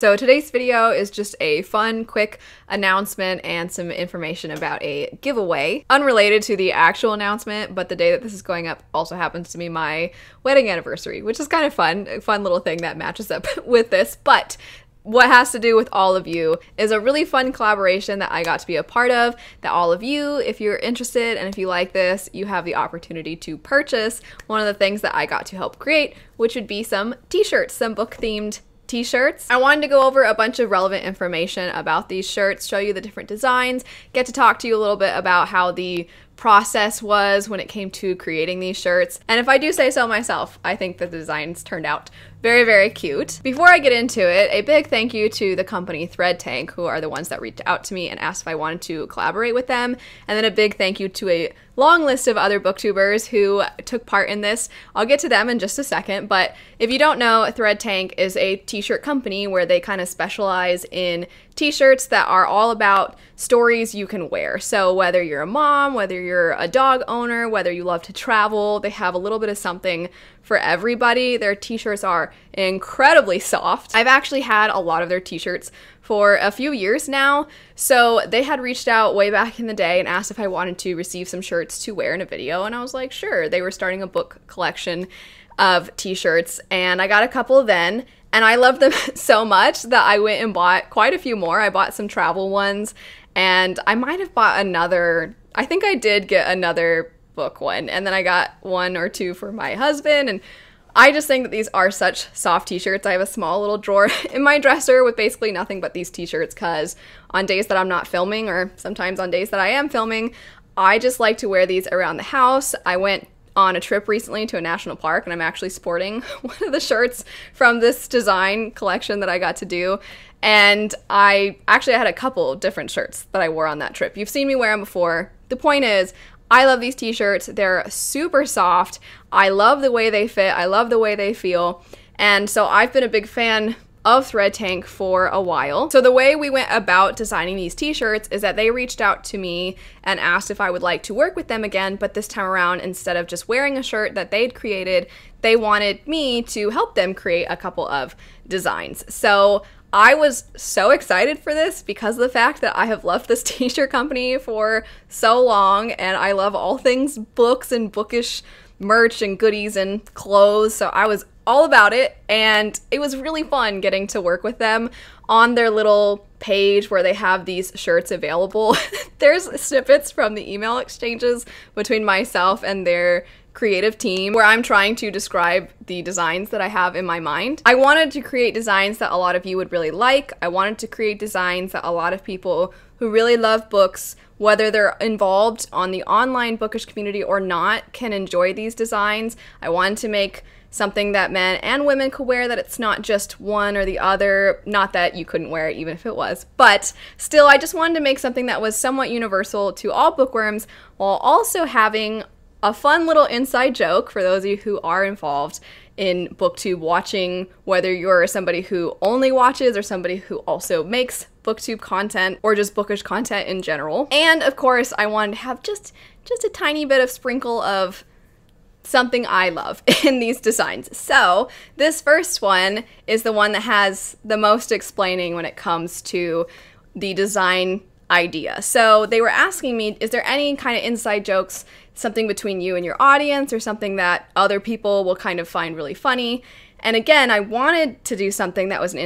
So today's video is just a fun, quick announcement and some information about a giveaway. Unrelated to the actual announcement, but the day that this is going up also happens to be my wedding anniversary, which is kind of fun. A fun little thing that matches up with this. But what has to do with all of you is a really fun collaboration that I got to be a part of, that all of you, if you're interested and if you like this, you have the opportunity to purchase one of the things that I got to help create, which would be some t-shirts, some book-themed t-shirts. I wanted to go over a bunch of relevant information about these shirts, show you the different designs, get to talk to you a little bit about how the process was when it came to creating these shirts. And if I do say so myself, I think the designs turned out very, very cute. Before I get into it, a big thank you to the company Thread Tank, who are the ones that reached out to me and asked if I wanted to collaborate with them. And then a big thank you to a long list of other booktubers who took part in this. I'll get to them in just a second, but if you don't know, Thread Tank is a t-shirt company where they kind of specialize in t-shirts that are all about stories you can wear. So whether you're a mom, whether you're a dog owner, whether you love to travel, they have a little bit of something for everybody. Their t-shirts are incredibly soft. I've actually had a lot of their t-shirts for a few years now, so they had reached out way back in the day and asked if I wanted to receive some shirts to wear in a video, and I was like, sure. They were starting a book collection of t-shirts, and I got a couple then, and I loved them so much that I went and bought quite a few more. I bought some travel ones, and I might have bought another, I think I did get another book one, and then I got one or two for my husband, and I just think that these are such soft t-shirts. I have a small little drawer in my dresser with basically nothing but these t-shirts, because on days that I'm not filming, or sometimes on days that I am filming, I just like to wear these around the house. I went on a trip recently to a national park, and I'm actually sporting one of the shirts from this design collection that I got to do. And I had a couple different shirts that I wore on that trip. You've seen me wear them before. The point is, I love these t-shirts. They're super soft. I love the way they fit. I love the way they feel. And so I've been a big fan of Thread Tank for a while. So the way we went about designing these t-shirts is that they reached out to me and asked if I would like to work with them again, but this time around, instead of just wearing a shirt that they'd created, they wanted me to help them create a couple of designs. So I was so excited for this because of the fact that I have loved this t-shirt company for so long, and I love all things books and bookish merch and goodies and clothes, so I was all about it, and it was really fun getting to work with them. On their little page where they have these shirts available, there's snippets from the email exchanges between myself and their creative team where I'm trying to describe the designs that I have in my mind. I wanted to create designs that a lot of you would really like. I wanted to create designs that a lot of people who really love books, whether they're involved on the online bookish community or not, can enjoy these designs. I wanted to make something that men and women could wear, that it's not just one or the other. Not that you couldn't wear it even if it was, but still, I just wanted to make something that was somewhat universal to all bookworms while also having a fun little inside joke for those of you who are involved in booktube watching, whether you're somebody who only watches or somebody who also makes booktube content or just bookish content in general. And of course, I wanted to have just a tiny bit of sprinkle of something I love in these designs. So this first one is the one that has the most explaining when it comes to the design idea. So they were asking me, is there any kind of inside jokes, something between you and your audience, or something that other people will kind of find really funny? And again, I wanted to do something that was an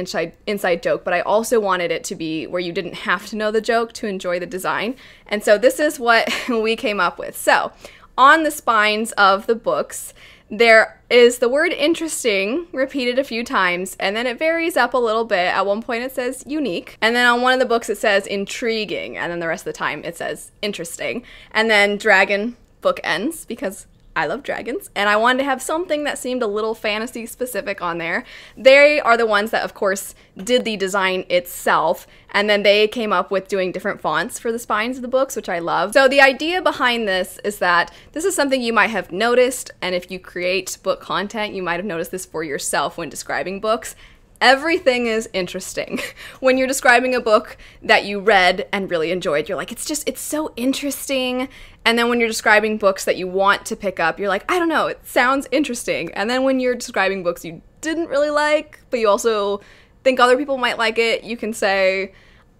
inside joke, but I also wanted it to be where you didn't have to know the joke to enjoy the design. And so this is what we came up with. So on the spines of the books, there is the word interesting repeated a few times, and then it varies up a little bit. At one point it says unique, and then on one of the books it says intriguing, and then the rest of the time it says interesting. And then dragon book ends, because I love dragons, and I wanted to have something that seemed a little fantasy specific on there. They are the ones that, of course, did the design itself, and then they came up with doing different fonts for the spines of the books, which I love. So the idea behind this is that this is something you might have noticed, and if you create book content, you might have noticed this for yourself when describing books. Everything is interesting. When you're describing a book that you read and really enjoyed, you're like, it's so interesting. And then when you're describing books that you want to pick up, you're like, I don't know, it sounds interesting. And then when you're describing books you didn't really like, but you also think other people might like it, you can say,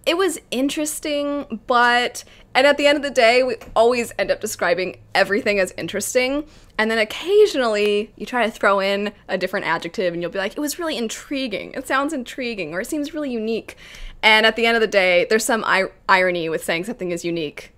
it was interesting, but, and at the end of the day, we always end up describing everything as interesting. And then occasionally you try to throw in a different adjective and you'll be like, it was really intriguing. It sounds intriguing, or it seems really unique. And at the end of the day, there's some irony with saying something is unique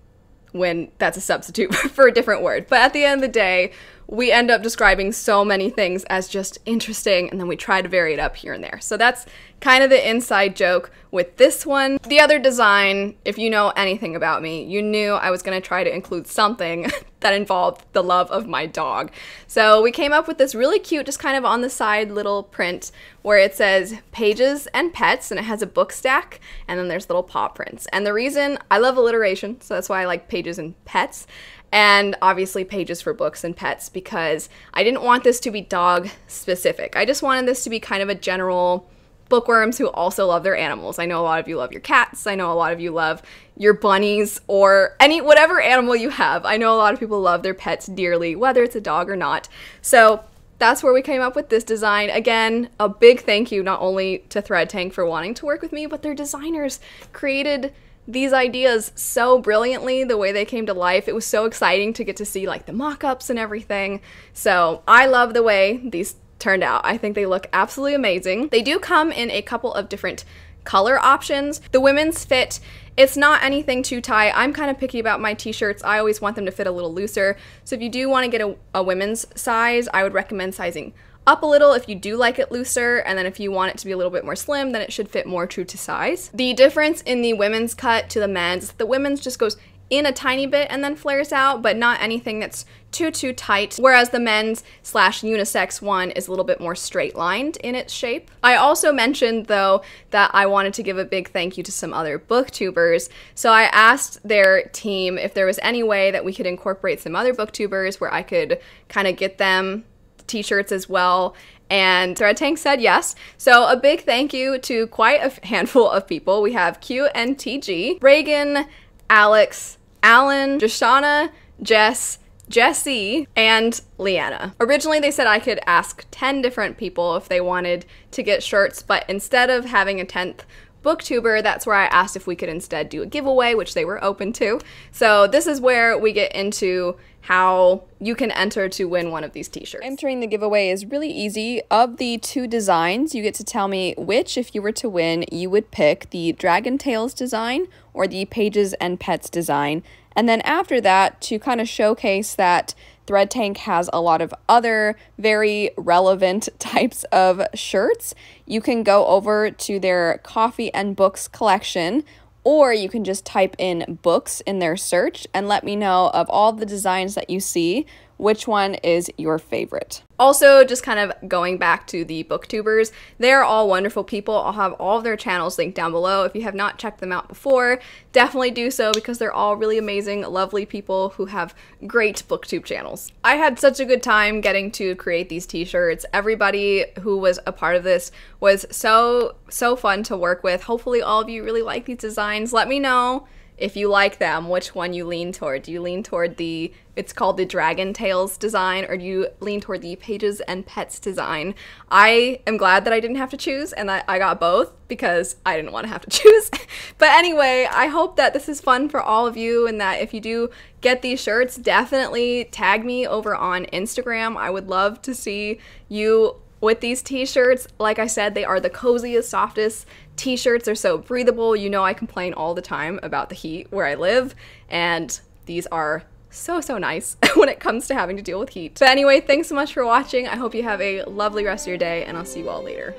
when that's a substitute for a different word. But at the end of the day, we end up describing so many things as just interesting, and then we try to vary it up here and there. So that's kind of the inside joke with this one. The other design, if you know anything about me, you knew I was going to try to include something that involved the love of my dog. So we came up with this really cute, just kind of on the side little print where it says pages and pets, and it has a book stack, and then there's little paw prints. And the reason, I love alliteration, so that's why I like pages and pets. And obviously pages for books and pets, because I didn't want this to be dog specific. I just wanted this to be kind of a general bookworms who also love their animals. I know a lot of you love your cats. I know a lot of you love your bunnies, or whatever animal you have. I know a lot of people love their pets dearly, whether it's a dog or not. So that's where we came up with this design. Again, a big thank you not only to Thread Tank for wanting to work with me, but their designers created these ideas so brilliantly, the way they came to life. It was so exciting to get to see like the mock-ups and everything. So I love the way these turned out. I think they look absolutely amazing. They do come in a couple of different color options. The women's fit, it's not anything too tight. I'm kind of picky about my t-shirts. I always want them to fit a little looser. So if you do want to get a women's size, I would recommend sizing up a little if you do like it looser, and then if you want it to be a little bit more slim, then it should fit more true to size. The difference in the women's cut to the men's is the women's just goes in a tiny bit and then flares out, but not anything that's too tight, whereas the men's / unisex one is a little bit more straight lined in its shape. I also mentioned though that I wanted to give a big thank you to some other booktubers, so I asked their team if there was any way that we could incorporate some other booktubers where I could kind of get them t-shirts as well, and Thread Tank said yes. So a big thank you to quite a handful of people. We have QNTG, Reagan, Alex, Alan, Joshana, Jess, Jessie, and Leanna. Originally they said I could ask 10 different people if they wanted to get shirts, but instead of having a 10th booktuber, that's where I asked if we could instead do a giveaway, which they were open to. So this is where we get into how you can enter to win one of these t-shirts. Entering the giveaway is really easy. Of the 2 designs, you get to tell me which, if you were to win, you would pick, the Dragon Tales design or the Pages and Pets design. And then after that, to kind of showcase that Thread Tank has a lot of other very relevant types of shirts, you can go over to their Coffee and Books collection, or you can just type in books in their search and let me know of all the designs that you see, which one is your favorite. Also, just kind of going back to the booktubers, they're all wonderful people. I'll have all of their channels linked down below. If you have not checked them out before, definitely do so, because they're all really amazing, lovely people who have great booktube channels. I had such a good time getting to create these t-shirts. Everybody who was a part of this was so fun to work with. Hopefully all of you really like these designs. Let me know if you like them, which one you lean toward. Do you lean toward the, it's called the Dragon Tales design, or do you lean toward the Pages and Pets design? I am glad that I didn't have to choose and that I got both, because I didn't want to have to choose. But anyway, I hope that this is fun for all of you, and that if you do get these shirts, definitely tag me over on Instagram. I would love to see you with these t-shirts. Like I said, they are the coziest, softest t-shirts. They're so breathable. You know I complain all the time about the heat where I live, and these are so nice when it comes to having to deal with heat. But anyway, thanks so much for watching. I hope you have a lovely rest of your day, and I'll see you all later.